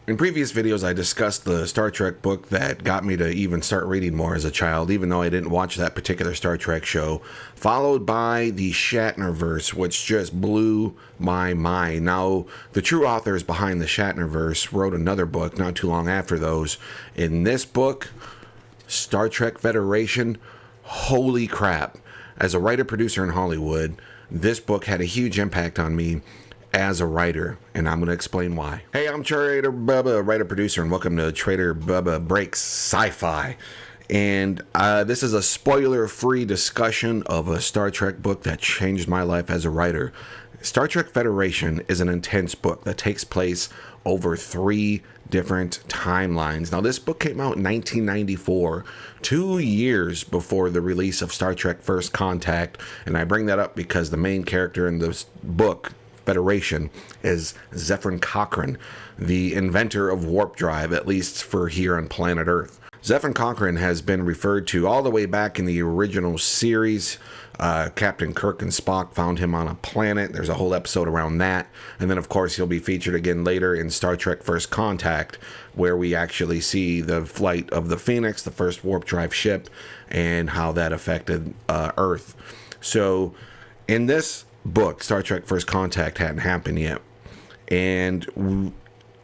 In previous videos, I discussed the Star Trek book that got me to even start reading more as a child, even though I didn't watch that particular Star Trek show, followed by the Shatnerverse, which just blew my mind. Now, the true authors behind the Shatnerverse wrote another book not too long after those. In this book, Star Trek Federation, holy crap. As a writer-producer in Hollywood, this book had a huge impact on me as a writer, and I'm going to explain why. Hey, I'm Trader Bubba, writer-producer, and welcome to Trader Bubba Breaks Sci-Fi. And this is a spoiler-free discussion of a Star Trek book that changed my life as a writer. Star Trek Federation is an intense book that takes place over 3 different timelines. Now, this book came out in 1994, 2 years before the release of Star Trek First Contact, and I bring that up because the main character in this book, Federation, is Zefram Cochrane, the inventor of warp drive, at least for here on planet Earth. Zefram Cochrane has been referred to all the way back in the original series. Captain Kirk and Spock found him on a planet. There's a whole episode around that. And then, of course, he'll be featured again later in Star Trek First Contact, where we actually see the flight of the Phoenix, the first warp drive ship, and how that affected Earth. So, in this book, Star Trek First Contact hadn't happened yet. And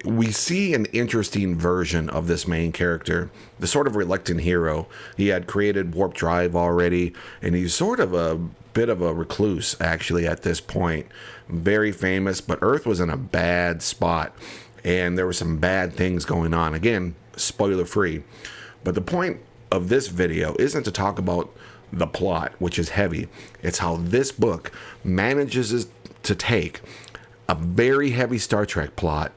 we see an interesting version of this main character, the sort of reluctant hero. He had created warp drive already, and he's sort of a bit of a recluse, actually, at this point. Very famous, but Earth was in a bad spot, and there were some bad things going on. Again, spoiler-free. But the point of this video isn't to talk about the plot, which is heavy. It's how this book manages to take a very heavy Star Trek plot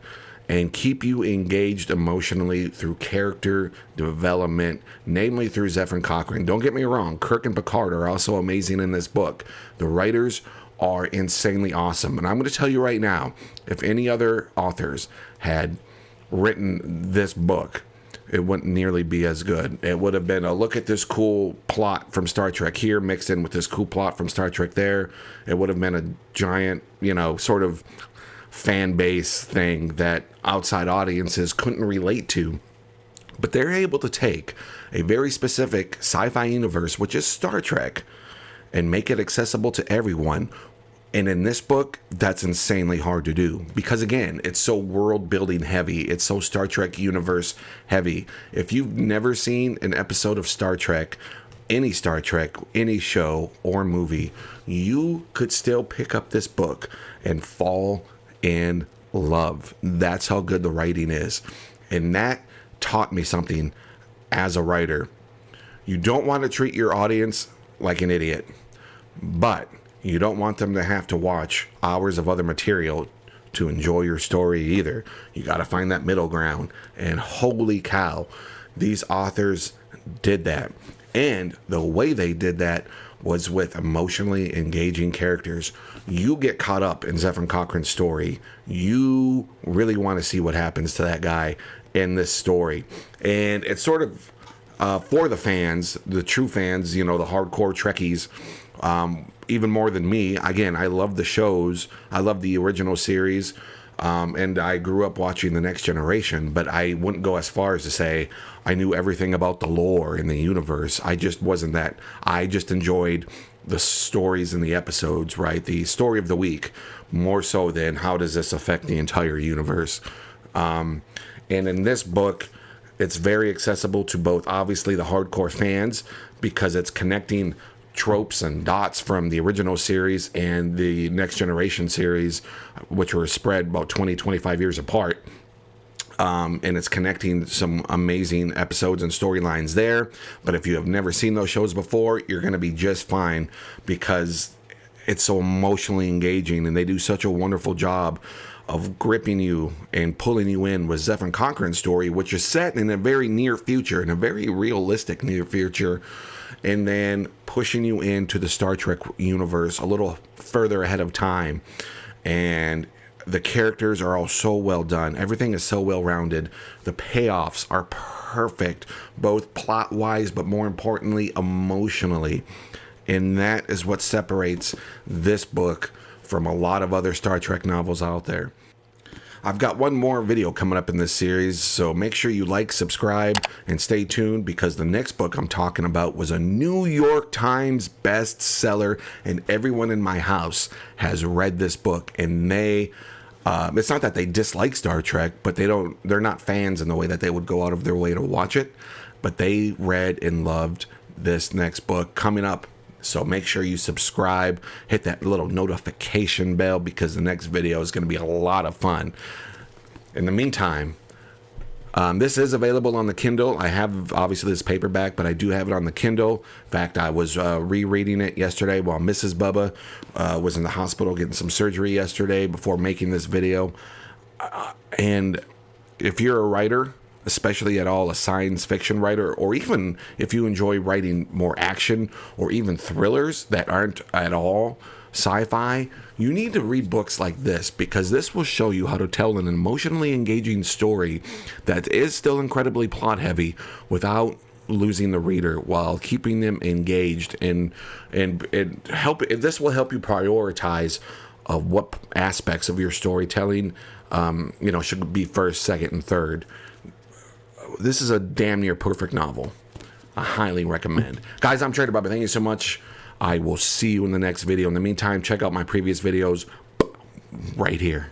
and keep you engaged emotionally through character development, namely through Zefram Cochrane. Don't get me wrong, Kirk and Picard are also amazing in this book. The writers are insanely awesome. And I'm going to tell you right now, if any other authors had written this book, it wouldn't nearly be as good. It would have been a look at this cool plot from Star Trek here mixed in with this cool plot from Star Trek there. It would have been a giant, sort of fan base thing that outside audiences couldn't relate to. But they're able to take a very specific sci-fi universe, which is Star Trek, and make it accessible to everyone. And in this book, that's insanely hard to do because, again, it's so world building heavy. It's so Star Trek universe heavy. If you've never seen an episode of Star Trek, any show or movie, you could still pick up this book and fall in love. That's how good the writing is. And that taught me something as a writer. You don't want to treat your audience like an idiot, but you don't want them to have to watch hours of other material to enjoy your story either. You got to find that middle ground. And holy cow, these authors did that. And the way they did that was with emotionally engaging characters. You get caught up in Zefram Cochrane's story. You really want to see what happens to that guy in this story. And it's sort of for the fans, the true fans, the hardcore Trekkies, even more than me. Again, I love the shows. I love the original series. And I grew up watching The Next Generation, but I wouldn't go as far as to say I knew everything about the lore in the universe. I just wasn't that. I just enjoyed the stories in the episodes, right? The story of the week, more so than how does this affect the entire universe. And in this book, it's very accessible to both, obviously, the hardcore fans, because it's connecting tropes and dots from the original series and the Next Generation series, which were spread about 25 years apart. And it's connecting some amazing episodes and storylines there. But if you have never seen those shows before, you're going to be just fine because it's so emotionally engaging and they do such a wonderful job of gripping you and pulling you in with Zefram Cochrane's story, which is set in a very near future, in a very realistic near future, and then pushing you into the Star Trek universe a little further ahead of time. And the characters are all so well done. Everything is so well rounded. The payoffs are perfect, both plot-wise, but more importantly, emotionally. And that is what separates this book from a lot of other Star Trek novels out there. I've got one more video coming up in this series, so make sure you like, subscribe, and stay tuned, because the next book I'm talking about was a New York Times bestseller, and everyone in my house has read this book, and they it's not that they dislike Star Trek, but they're not fans in the way that they would go out of their way to watch it, but they read and loved this next book coming up. So make sure you subscribe, hit that little notification bell, because the next video is going to be a lot of fun. In the meantime, this is available on the Kindle. I have obviously this paperback, but I do have it on the Kindle. In fact, I was rereading it yesterday while Mrs. Bubba was in the hospital getting some surgery yesterday before making this video. And if you're a writer, especially at all a science fiction writer, or even if you enjoy writing more action or even thrillers that aren't at all sci-fi, you need to read books like this, because this will show you how to tell an emotionally engaging story that is still incredibly plot heavy without losing the reader, while keeping them engaged, and this will help you prioritize what aspects of your storytelling should be first, second, and third. This is a damn near perfect novel. I highly recommend. Guys, I'm Trader Bubba. Thank you so much. I will see you in the next video. In the meantime, check out my previous videos right here.